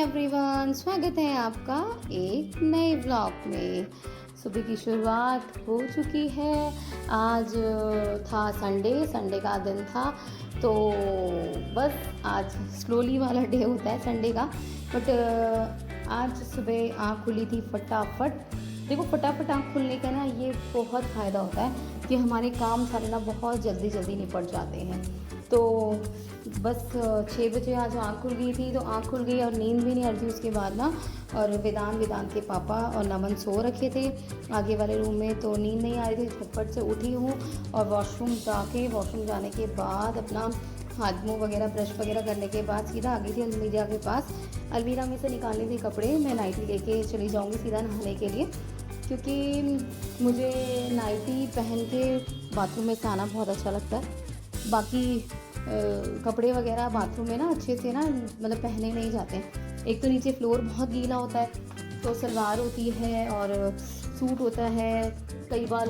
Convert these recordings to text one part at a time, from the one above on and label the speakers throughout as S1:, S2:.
S1: Everyone, स्वागत है आपका एक नए व्लॉग में। सुबह की शुरुआत हो चुकी है। आज था संडे का दिन था, तो बस आज स्लोली वाला डे होता है संडे का। बट आज सुबह आँख खुली थी फटाफट। देखो, फटाफट आँख खुलने का ना ये बहुत फ़ायदा होता है कि हमारे काम सारे ना बहुत जल्दी निपट जाते हैं। तो बस 6 बजे आज आँख खुल गई थी, तो आँख खुल गई और नींद भी नहीं आ रही थी उसके बाद ना। और वेदांत के पापा और नमन सो रखे थे आगे वाले रूम में, तो नींद नहीं आ रही थी। झटपट से उठी हूँ और वॉशरूम जाने के बाद अपना हाथ मुँह वगैरह ब्रश वगैरह करने के बाद सीधा आ गई थी अलमीरा के पास। अलमीरा में से निकालने थे कपड़े, मैं नाइटी लेके चली जाऊँगी सीधा नहाने के लिए, क्योंकि मुझे नाइटी पहन के बाथरूम में से आना बहुत अच्छा लगता है। बाकी कपड़े वगैरह बाथरूम में ना अच्छे से ना मतलब पहने नहीं जाते हैं। एक तो नीचे फ्लोर बहुत गीला होता है, तो सलवार होती है और सूट होता है कई बार,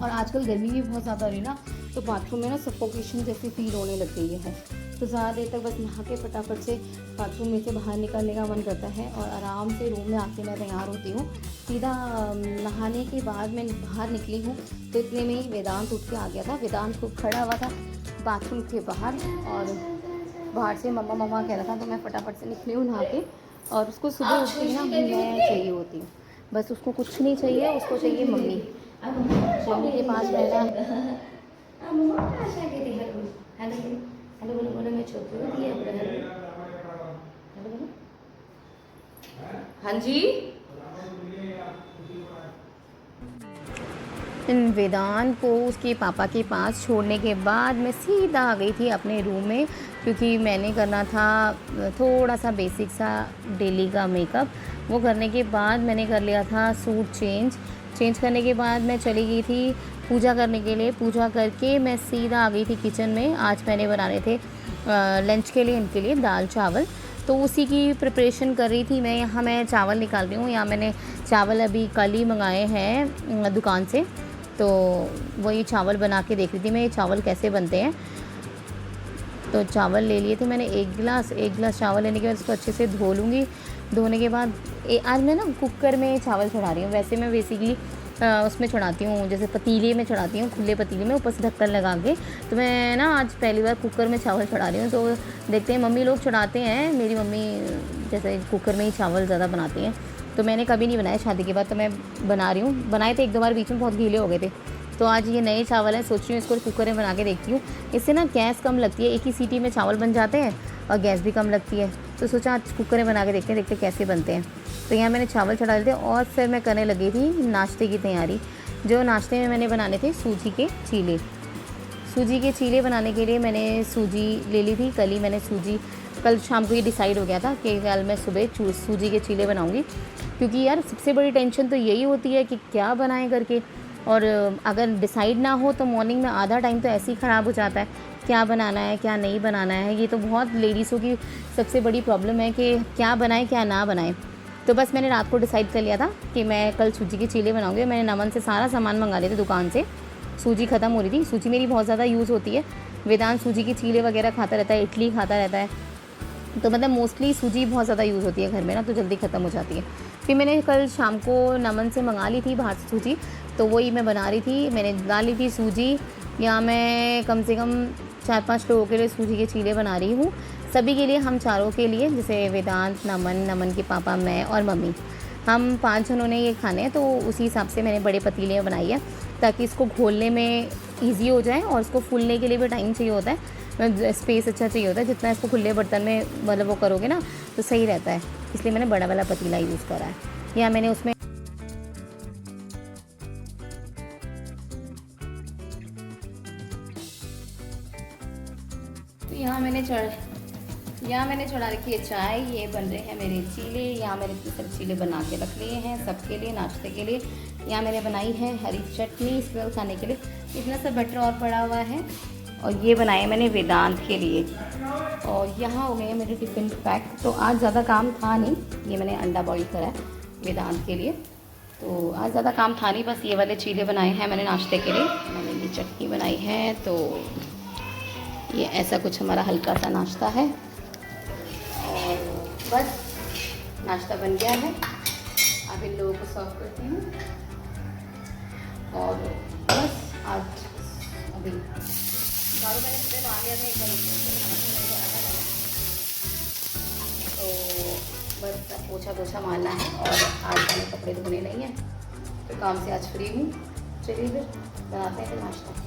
S1: और आजकल गर्मी भी बहुत ज़्यादा हो रही है ना, तो बाथरूम में ना सफोकेशन जैसी फील होने लग गई है। तो ज़्यादा देर तक बस नहा के फटाफट से बाथरूम में से बाहर निकलने का मन करता है और आराम से रूम में आके मैं तैयार होती हूँ। सीधा नहाने के बाद मैं बाहर निकली हूँ तो इतने में ही वेदांत उठ के आ गया था। वेदांत खूब खड़ा हुआ था बाथरूम के बाहर और बाहर से मम्मा मम्मा कह रहा था, तो मैं फटाफट से निकली हूँ नहा के। और उसको सुबह उठती ना मैं चाहिए होती हूँ, बस उसको कुछ नहीं चाहिए, उसको चाहिए मम्मी के पास रहना। हेलो बोलो बोलो, मैं छोटी होती है। हेलो बोलो, हाँ जी। वेदांत को उसके पापा के पास छोड़ने के बाद मैं सीधा आ गई थी अपने रूम में, क्योंकि मैंने करना था थोड़ा सा बेसिक सा डेली का मेकअप। वो करने के बाद मैंने कर लिया था सूट चेंज करने के बाद मैं चली गई थी पूजा करने के लिए। पूजा करके मैं सीधा आ गई थी किचन में। आज मैंने बनाने थे लंच के लिए इनके लिए दाल चावल, तो उसी की प्रिपरेशन कर रही थी मैं। यहाँ मैं चावल निकाल रही हूँ। यहाँ मैंने चावल अभी कल ही मंगाए हैं दुकान से, तो वही चावल बना के देख रही थी मैं ये चावल कैसे बनते हैं। तो चावल ले लिए थे मैंने एक गिलास चावल लेने के बाद इसको अच्छे से धो लूँगी। धोने के बाद आज मैं ना कुकर में चावल चढ़ा रही हूँ। वैसे मैं बेसिकली उसमें चढ़ाती हूँ, जैसे पतीले में चढ़ाती हूँ, खुले पतीले में ऊपर से ढक्कन लगा के। तो मैं ना आज पहली बार कुकर में चावल चढ़ा रही हूँ। तो देखते हैं, मम्मी लोग चढ़ाते हैं, मेरी मम्मी जैसे कुकर में ही चावल ज़्यादा बनाती हैं, तो मैंने कभी नहीं बनाया शादी के बाद, तो मैं बना रही हूँ। बनाए थे एक दो बार, बीच में बहुत गीले हो गए थे। तो आज ये नए चावल हैं, सोच रही हूँ इसको कुकर में बना के देखती हूँ। इससे ना गैस कम लगती है, एक ही सीटी में चावल बन जाते हैं और गैस भी कम लगती है। तो सोचा आज कुकर में बना के देखते कैसे बनते हैं। तो यहाँ मैंने चावल चढ़ा दिए और फिर मैं करने लगी थी नाश्ते की तैयारी। जो नाश्ते में मैंने बनाने थे सूजी के चीले बनाने के लिए मैंने सूजी ले ली थी। कल शाम को ये डिसाइड हो गया था कि कल मैं सुबह सूजी के चीले बनाऊंगी, क्योंकि यार सबसे बड़ी टेंशन तो यही होती है कि क्या बनाएं करके। और अगर डिसाइड ना हो तो मॉर्निंग में आधा टाइम तो ऐसे ही ख़राब हो जाता है, क्या बनाना है क्या नहीं बनाना है। ये तो बहुत लेडीज़ों की सबसे बड़ी प्रॉब्लम है कि क्या बनाएं क्या ना बनाएं। तो बस मैंने रात को डिसाइड कर लिया था कि मैं कल सूजी के चीले बनाऊंगी। मैंने नमन से सारा सामान मंगा लिया था दुकान से। सूजी ख़त्म हो रही थी, सूजी मेरी बहुत ज़्यादा यूज़ होती है। वेदांत सूजी के चीले वगैरह खाता रहता है, इडली खाता रहता है, तो मतलब मोस्टली सूजी बहुत ज़्यादा यूज़ होती है घर में ना, तो जल्दी ख़त्म हो जाती है। फिर मैंने कल शाम को नमन से मंगा ली थी बाहर से सूजी, तो वही मैं बना रही थी। मैंने डाल ली थी सूजी। यहाँ मैं कम से कम 4-5 लोगों के लिए सूजी के चीले बना रही हूँ। सभी के लिए, हम चारों के लिए, जैसे वेदांत, नमन के पापा, मैं और मम्मी, हम 5 जनों ने ये खाने हैं। तो उसी हिसाब से मैंने बड़े पतीले में बनाई है, ताकि इसको घोलने में ईजी हो जाए और इसको फूलने के लिए भी टाइम चाहिए होता है, स्पेस अच्छा चाहिए होता है। जितना इसको खुले बर्तन में मतलब वो करोगे ना तो सही रहता है, इसलिए मैंने बड़ा वाला पतीला यूज़ करा है। या मैंने उसमें तो यहाँ मैंने चढ़ा रखी है चाय। ये बन रहे हैं मेरे चीले। यहाँ मैंने सब चीले बना के रख लिए हैं सबके लिए नाश्ते के लिए। यहाँ मैंने बनाई है हरी चटनी स्मेल खाने के लिए। इतना सा बटर और पड़ा हुआ है। और ये बनाए मैंने वेदांत के लिए। और यहाँ हो गए हैं मेरे टिफ़िन पैक। तो आज ज़्यादा काम था नहीं, ये मैंने अंडा बॉईल करा है वेदांत के लिए, तो आज ज़्यादा काम था नहीं, बस ये वाले चीले बनाए हैं मैंने नाश्ते के लिए। मैंने ये चटनी बनाई है, तो ये ऐसा कुछ हमारा हल्का सा नाश्ता है। और बस नाश्ता बन गया है, अब इन लोगों को सर्व करती हूँ। और बस आज अभी झाड़ू मैंने सुबह मार लिया था एक बार, तो बस पोछा पोछा मारना है और आज मैंने कपड़े धोने नहीं है, तो काम से आज फ्री हूँ। चलिए फिर बनाते हैं फिर नाश्ता।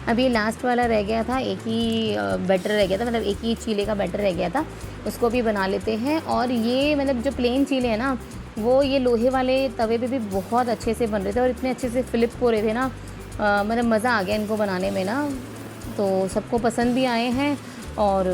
S1: अभी लास्ट वाला रह गया था, एक ही बैटर रह गया था, मतलब एक ही चीले का बैटर रह गया था, उसको भी बना लेते हैं। और ये मतलब जो प्लेन चीले हैं ना, वो ये लोहे वाले तवे पे भी बहुत अच्छे से बन रहे थे और इतने अच्छे से फ्लिप हो रहे थे ना, मतलब मज़ा आ गया इनको बनाने में ना। तो सबको पसंद भी आए हैं और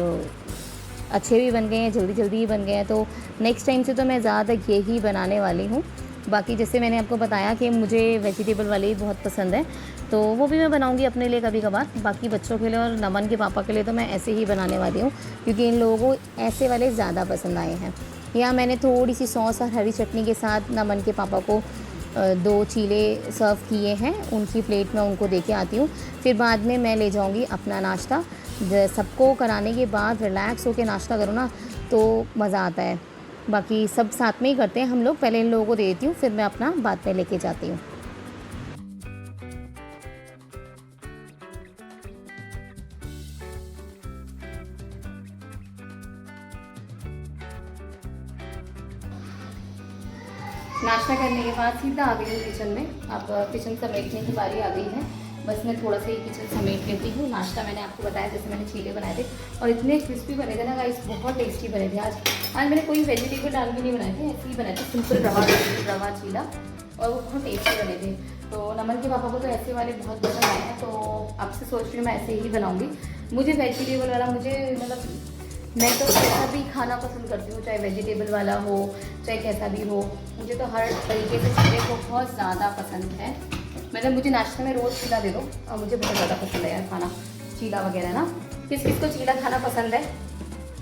S1: अच्छे भी बन गए हैं, जल्दी जल्दी ही बन गए हैं। तो नेक्स्ट टाइम से तो मैं ज़्यादातर यही बनाने वाली हूँ। बाकी जैसे मैंने आपको बताया कि मुझे वेजिटेबल वाले ही बहुत पसंद है, तो वो भी मैं बनाऊंगी अपने लिए कभी कभार। बाकी बच्चों के लिए और नमन के पापा के लिए तो मैं ऐसे ही बनाने वाली हूँ, क्योंकि इन लोगों को ऐसे वाले ज़्यादा पसंद आए हैं। या मैंने थोड़ी सी सॉस और हरी चटनी के साथ नमन के पापा को 2 चीले सर्व किए हैं, उनकी प्लेट में उनको दे के आती हूँ। फिर बाद में मैं ले जाऊँगी अपना नाश्ता। सबको कराने के बाद रिलैक्स होकर नाश्ता करो ना, तो मज़ा आता है। बाकी सब साथ में ही करते हैं हम लोग। पहले इन लोगों को दे देती हूँ, फिर मैं अपना बाद में लेके जाती हूँ। नाश्ता करने के बाद सीधा आ गई हूँ किचन में। अब किचन समेटने की बारी आ गई है। बस मैं थोड़ा सा ही किचन समेट लेती हूँ। नाश्ता मैंने आपको बताया, जैसे मैंने चीले बनाए थे और इतने क्रिस्पी बने थे ना गाइस, बहुत टेस्टी बने थे। आज मैंने कोई वेजिटेबल डाल के नहीं बनाए थे, ऐसे ही बनाए थे, सिंपल रवा चीला, और वो बहुत टेस्टी बने थे। तो नमन के पापा को तो ऐसे वाले बहुत पसंद आए हैं, तो आपसे सोच रही हूँ मैं ऐसे ही बनाऊँगी। मुझे वेजिटेबल वाला मतलब मैं तो कैसा भी खाना पसंद करती हूँ, चाहे वेजिटेबल वाला हो चाहे कैसा भी हो, मुझे तो हर तरीके से चीज़ें बहुत ज़्यादा पसंद है। मतलब मुझे नाश्ते में रोज़ चीला दे दो और मुझे बहुत ज़्यादा पसंद है यार खाना, चीला वगैरह ना। किस किस को चीला खाना पसंद है,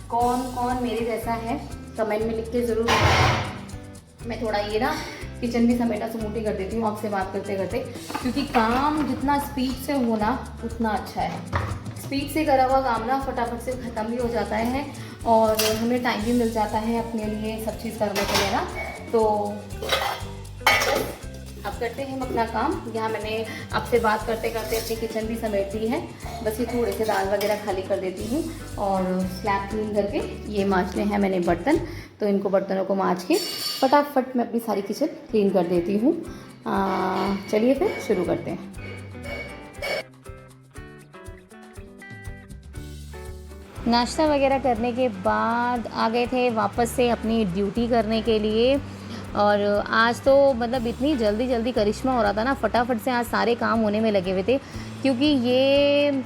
S1: कौन कौन मेरे जैसा है, कमेंट में लिख के ज़रूर बताना। मैं थोड़ा ये ना किचन भी समेटा समूटी कर देती हूँ आपसे बात करते करते, क्योंकि काम जितना स्पीड से हो ना उतना अच्छा है। स्पीड से करा हुआ काम ना फटाफट से ख़त्म भी हो जाता है और हमें टाइम भी मिल जाता है अपने लिए सब चीज़ करने के लिए ना। तो अब करते हैं हम अपना काम। यहाँ मैंने आपसे बात करते करते अपनी किचन भी समेट दी है। बस ये थोड़े से दाल वगैरह खाली कर देती हूँ और स्लैब क्लीन करके ये मांजने हैं मैंने बर्तन, तो इनको बर्तनों को मांज के फटाफट मैं अपनी सारी किचन क्लीन कर देती हूँ। चलिए फिर शुरू करते हैं। नाश्ता वगैरह करने के बाद आ गए थे वापस से अपनी ड्यूटी करने के लिए। और आज तो मतलब इतनी जल्दी जल्दी करिश्मा हो रहा था ना, फटाफट से आज सारे काम होने में लगे हुए थे, क्योंकि ये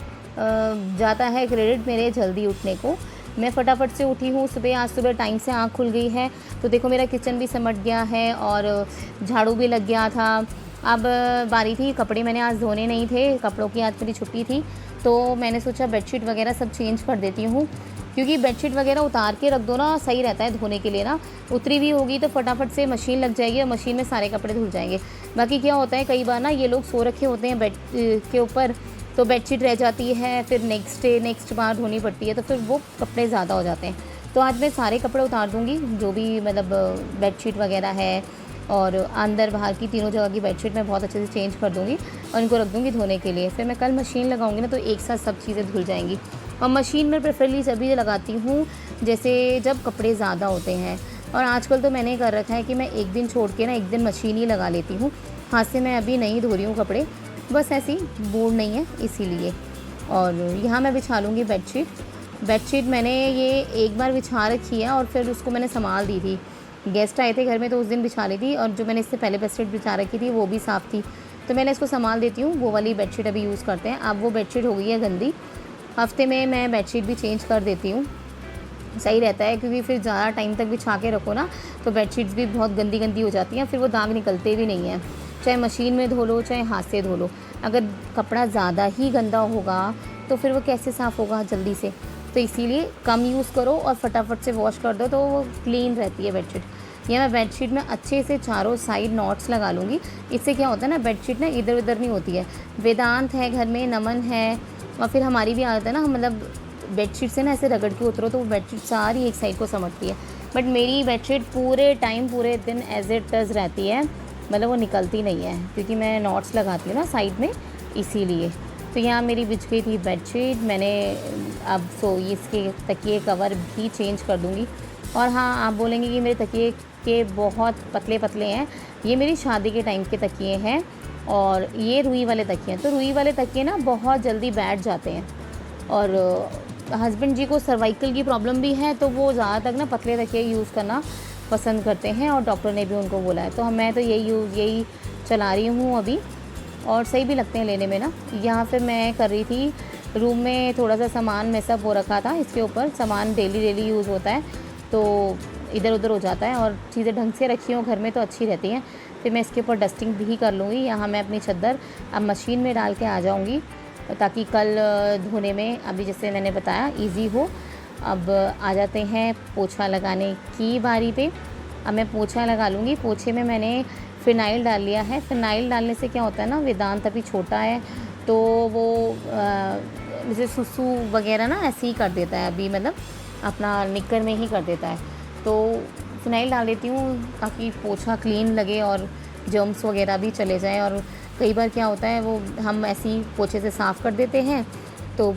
S1: जाता है क्रेडिट मेरे जल्दी उठने को। मैं फटाफट से उठी हूँ सुबह, आज सुबह टाइम से आँख खुल गई है, तो देखो मेरा किचन भी सिमट गया है और झाड़ू भी लग गया था। अब बारी थी, कपड़े मैंने आज धोने नहीं थे, कपड़ों की आज मेरी छुट्टी थी, तो मैंने सोचा बेडशीट वगैरह सब चेंज कर देती हूँ, क्योंकि बेडशीट वगैरह उतार के रख दो ना, सही रहता है धोने के लिए ना। उतरी हुई होगी तो फटाफट से मशीन लग जाएगी और मशीन में सारे कपड़े धुल जाएंगे। बाकी क्या होता है, कई बार ना ये लोग सो रखे होते हैं बेड के ऊपर, तो बेडशीट रह जाती है, फिर नेक्स्ट बार धोनी पड़ती है, तो फिर वो कपड़े ज़्यादा हो जाते हैं। तो आज मैं सारे कपड़े उतार दूँगी, जो भी मतलब बेडशीट वगैरह है और अंदर बाहर की तीनों जगह की बेडशीट मैं बहुत अच्छे से चेंज कर दूँगी और इनको रख दूँगी धोने के लिए। फिर मैं कल मशीन लगाऊँगी ना, तो एक साथ सब चीज़ें धुल जाएंगी। और मशीन में प्रेफरली जब लगाती हूँ जैसे जब कपड़े ज़्यादा होते हैं, और आजकल तो मैंने कर रखा है कि मैं एक दिन छोड़ के ना एक दिन मशीन ही लगा लेती हूँ। हाथ से मैं अभी नहीं धो रही हूँ कपड़े, बस ऐसे ही मूड नहीं है इसीलिए। और यहाँ मैं बिछा लूँगी बेडशीट मैंने ये एक बार बिछा रखी है और फिर उसको मैंने संभाल दी थी। गेस्ट आए थे घर में तो उस दिन बिछा ली थी, और जो मैंने इससे पहले बेडशीट बिछा रखी थी वो भी साफ़ थी, तो मैंने इसको संभाल देती हूँ। वो वाली बेडशीट अभी यूज़ करते हैं। अब वो बेडशीट हो गई है गंदी, हफ्ते में मैं बेडशीट भी चेंज कर देती हूँ, सही रहता है, क्योंकि फिर ज़्यादा टाइम तक बिछा के रखो ना तो बेडशीट्स भी बहुत गंदी हो जाती हैं, फिर वो दाग निकलते भी नहीं हैं। चाहे मशीन में धो लो चाहे हाथ से धो लो, अगर कपड़ा ज़्यादा ही गंदा होगा तो फिर वो कैसे साफ़ होगा जल्दी से। तो इसीलिए कम यूज़ करो और फटाफट से वॉश कर दो, तो वो क्लीन रहती है बेडशीट। या मैं बेडशीट में अच्छे से चारों साइड नॉट्स लगा लूँगी। इससे क्या होता है ना, बेडशीट ना इधर उधर नहीं होती है। वेदांत है घर में, नमन है, और फिर हमारी भी आदत है ना, हम मतलब बेडशीट से ना ऐसे रगड़ के उतरो तो वो बेडशीट सारी एक साइड को समझती है, बट मेरी बेडशीट पूरे टाइम पूरे दिन एज इट इज़ रहती है, मतलब वो निकलती नहीं है क्योंकि मैं नॉट्स लगाती हूँ ना साइड में, इसीलिए। तो यहाँ मेरी बिछ गई थी बेडशीट, मैंने अब इसके तकिए कवर भी चेंज कर दूँगी। और हाँ, आप बोलेंगे कि मेरे तकिए के बहुत पतले पतले हैं, ये मेरी शादी के टाइम के तकिए हैं और ये रुई वाले तकिए हैं। तो रुई वाले तकिए ना बहुत जल्दी बैठ जाते हैं और हस्बैंड जी को सर्वाइकल की प्रॉब्लम भी है, तो वो ज़्यादातर ना पतले तकिए यूज़ करना पसंद करते हैं और डॉक्टर ने भी उनको बोला है। तो मैं तो यही चला रही हूँ अभी, और सही भी लगते हैं लेने में ना। यहाँ पे मैं कर रही थी, रूम में थोड़ा सा सामान मैसअप हो रखा था, इसके ऊपर सामान डेली यूज़ होता है तो इधर उधर हो जाता है, और चीज़ें ढंग से रखी हो घर में तो अच्छी रहती हैं। फिर मैं इसके ऊपर डस्टिंग भी कर लूँगी। यहाँ मैं अपनी चादर अब मशीन में डाल के आ जाऊँगी ताकि कल धोने में, अभी जैसे मैंने बताया, इजी हो। अब आ जाते हैं पोछा लगाने की बारी पे। अब मैं पोछा लगा लूँगी। पोछे में मैंने फ़िनाइल डाल लिया है। फ़िनाइल डालने से क्या होता है ना, वेदांत अभी छोटा है तो वो जैसे सुसु वगैरह ना ऐसे ही कर देता है, अभी मतलब अपना निक्कर में ही कर देता है। तो फ़िनाइल डाल देती हूँ ताकि पोछा क्लीन लगे और जर्म्स वगैरह भी चले जाएँ। और कई बार क्या होता है, वो हम ऐसे ही पोछे से साफ़ कर देते हैं तो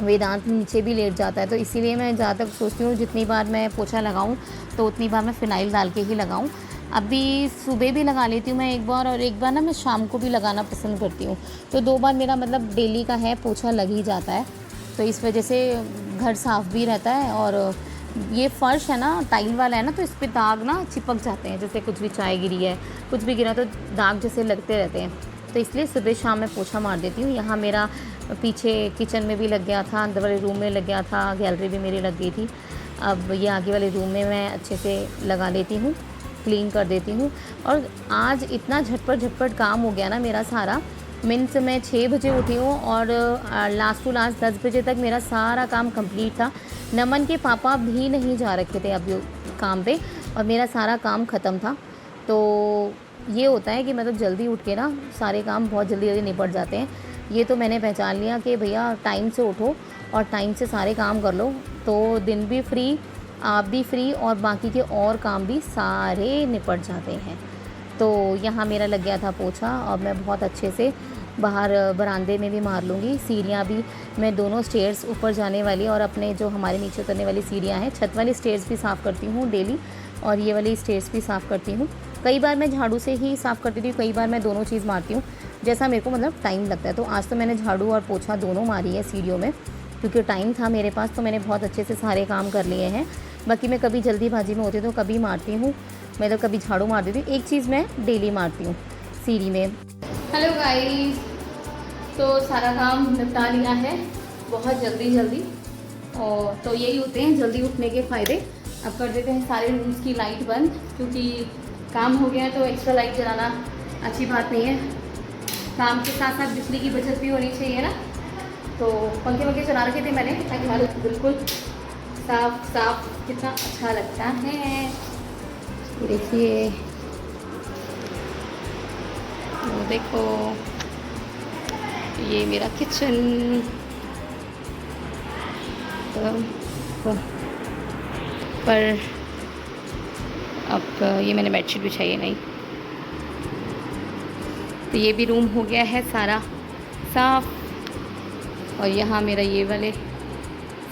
S1: वेदांत नीचे भी लेट जाता है। तो इसीलिए मैं ज़्यादातर सोचती हूँ जितनी बार मैं पोछा लगाऊँ तो उतनी बार मैं फ़िनाइल डाल के ही लगाऊँ। अभी सुबह भी लगा लेती हूँ मैं एक बार, और एक बार ना मैं शाम को भी लगाना पसंद करती हूँ। तो 2 बार मेरा मतलब डेली का है, पोछा लग ही जाता है। तो इस वजह से घर साफ़ भी रहता है। और ये फ़र्श है ना, टाइल वाला है ना, तो इस पे दाग ना चिपक जाते हैं, जैसे कुछ भी चाय गिरी है, कुछ भी गिरा तो दाग जैसे लगते रहते हैं। तो इसलिए सुबह शाम मैं पोछा मार देती हूँ। यहाँ मेरा पीछे किचन में भी लग गया था, अंदर वाले रूम में लग गया था, गैलरी भी मेरी लग गई थी। अब ये आगे वाले रूम में मैं अच्छे से लगा लेती हूँ, क्लीन कर देती हूँ। और आज इतना झटपट काम हो गया ना मेरा सारा। मीन्स मैं 6 बजे उठी हूँ और लास्ट टू लास्ट 10 बजे तक मेरा सारा काम कंप्लीट था। नमन के पापा भी नहीं जा रखे थे अभी काम पे, और मेरा सारा काम ख़त्म था। तो ये होता है कि मतलब जल्दी उठ के ना सारे काम बहुत जल्दी निपट जाते हैं। ये तो मैंने पहचान लिया कि भैया टाइम से उठो और टाइम से सारे काम कर लो, तो दिन भी फ्री, आप भी फ्री, और बाकी के और काम भी सारे निपट जाते हैं। तो यहाँ मेरा लग गया था पोछा, और मैं बहुत अच्छे से बाहर बरामदे में भी मार लूँगी। सीढ़ियाँ भी मैं दोनों स्टेयर्स ऊपर जाने वाली और अपने जो हमारे नीचे उतरने वाली सीढ़ियाँ हैं, छत वाली स्टेयर्स भी साफ़ करती हूँ डेली, और ये वाली स्टेयर्स भी साफ़ करती हूँ। कई बार मैं झाड़ू से ही साफ़ करती थी, कई बार मैं दोनों चीज़ मारती हूँ, जैसा मेरे को मतलब टाइम लगता है। तो आज तो मैंने झाड़ू और पोछा दोनों मारी है सीढ़ियों में, क्योंकि टाइम था मेरे पास, तो मैंने बहुत अच्छे से सारे काम कर लिए हैं। बाकी मैं कभी जल्दीबाजी में होती तो कभी मारती हूँ, मैं तो कभी झाड़ू मार देती हूँ। एक चीज़ मैं डेली मारती हूँ सीढ़ी में। हेलो गाइस, तो सारा काम निपटा लिया है बहुत जल्दी। और तो यही होते हैं जल्दी उठने के फ़ायदे। अब कर देते हैं सारे रूम्स की लाइट बंद, क्योंकि काम हो गया तो एक्स्ट्रा लाइट जलाना अच्छी बात नहीं है। काम के साथ साथ बिजली की बचत भी होनी चाहिए ना। तो पंखे चला रखे थे मैंने ताकि हालत बिल्कुल साफ कितना अच्छा लगता है। देखिए, तो देखो ये मेरा किचन। पर अब ये मैंने बेडशीट बिछाई है नहीं। तो ये भी रूम हो गया है सारा साफ, और यहाँ मेरा ये वाले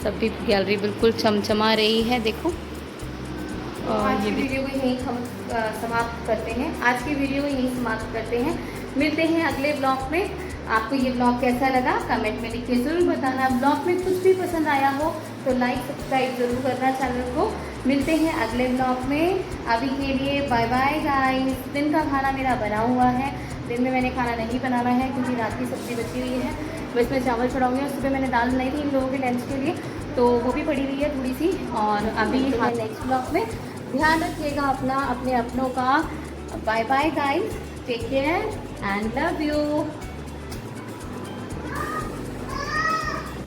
S1: सब भी गैलरी बिल्कुल चमचमा रही है, देखो। और आज की वीडियो को यहीं समाप्त करते हैं। आज की वीडियो को यहीं समाप्त करते हैं। मिलते हैं अगले ब्लॉग में। आपको ये ब्लॉग कैसा लगा कमेंट में लिख के ज़रूर बताना। ब्लॉग में कुछ भी पसंद आया हो तो लाइक सब्सक्राइब ज़रूर करना चैनल को। मिलते हैं अगले ब्लॉग में। अभी के लिए बाय बाय गाइस। दिन का खाना मेरा बना हुआ है। दिन में मैंने खाना नहीं बनाना है क्योंकि रात की सब्ज़ी बची हुई है, बस मैं चावल चढ़ाऊँगी। और सुबह मैंने दाल बनाई थी इन लोगों के लंच के लिए, तो वो भी पड़ी हुई है थोड़ी सी। और अभी नेक्स्ट ब्लॉग में ध्यान रखिएगा अपना, अपने अपनों का। Bye bye guys, take care and love you.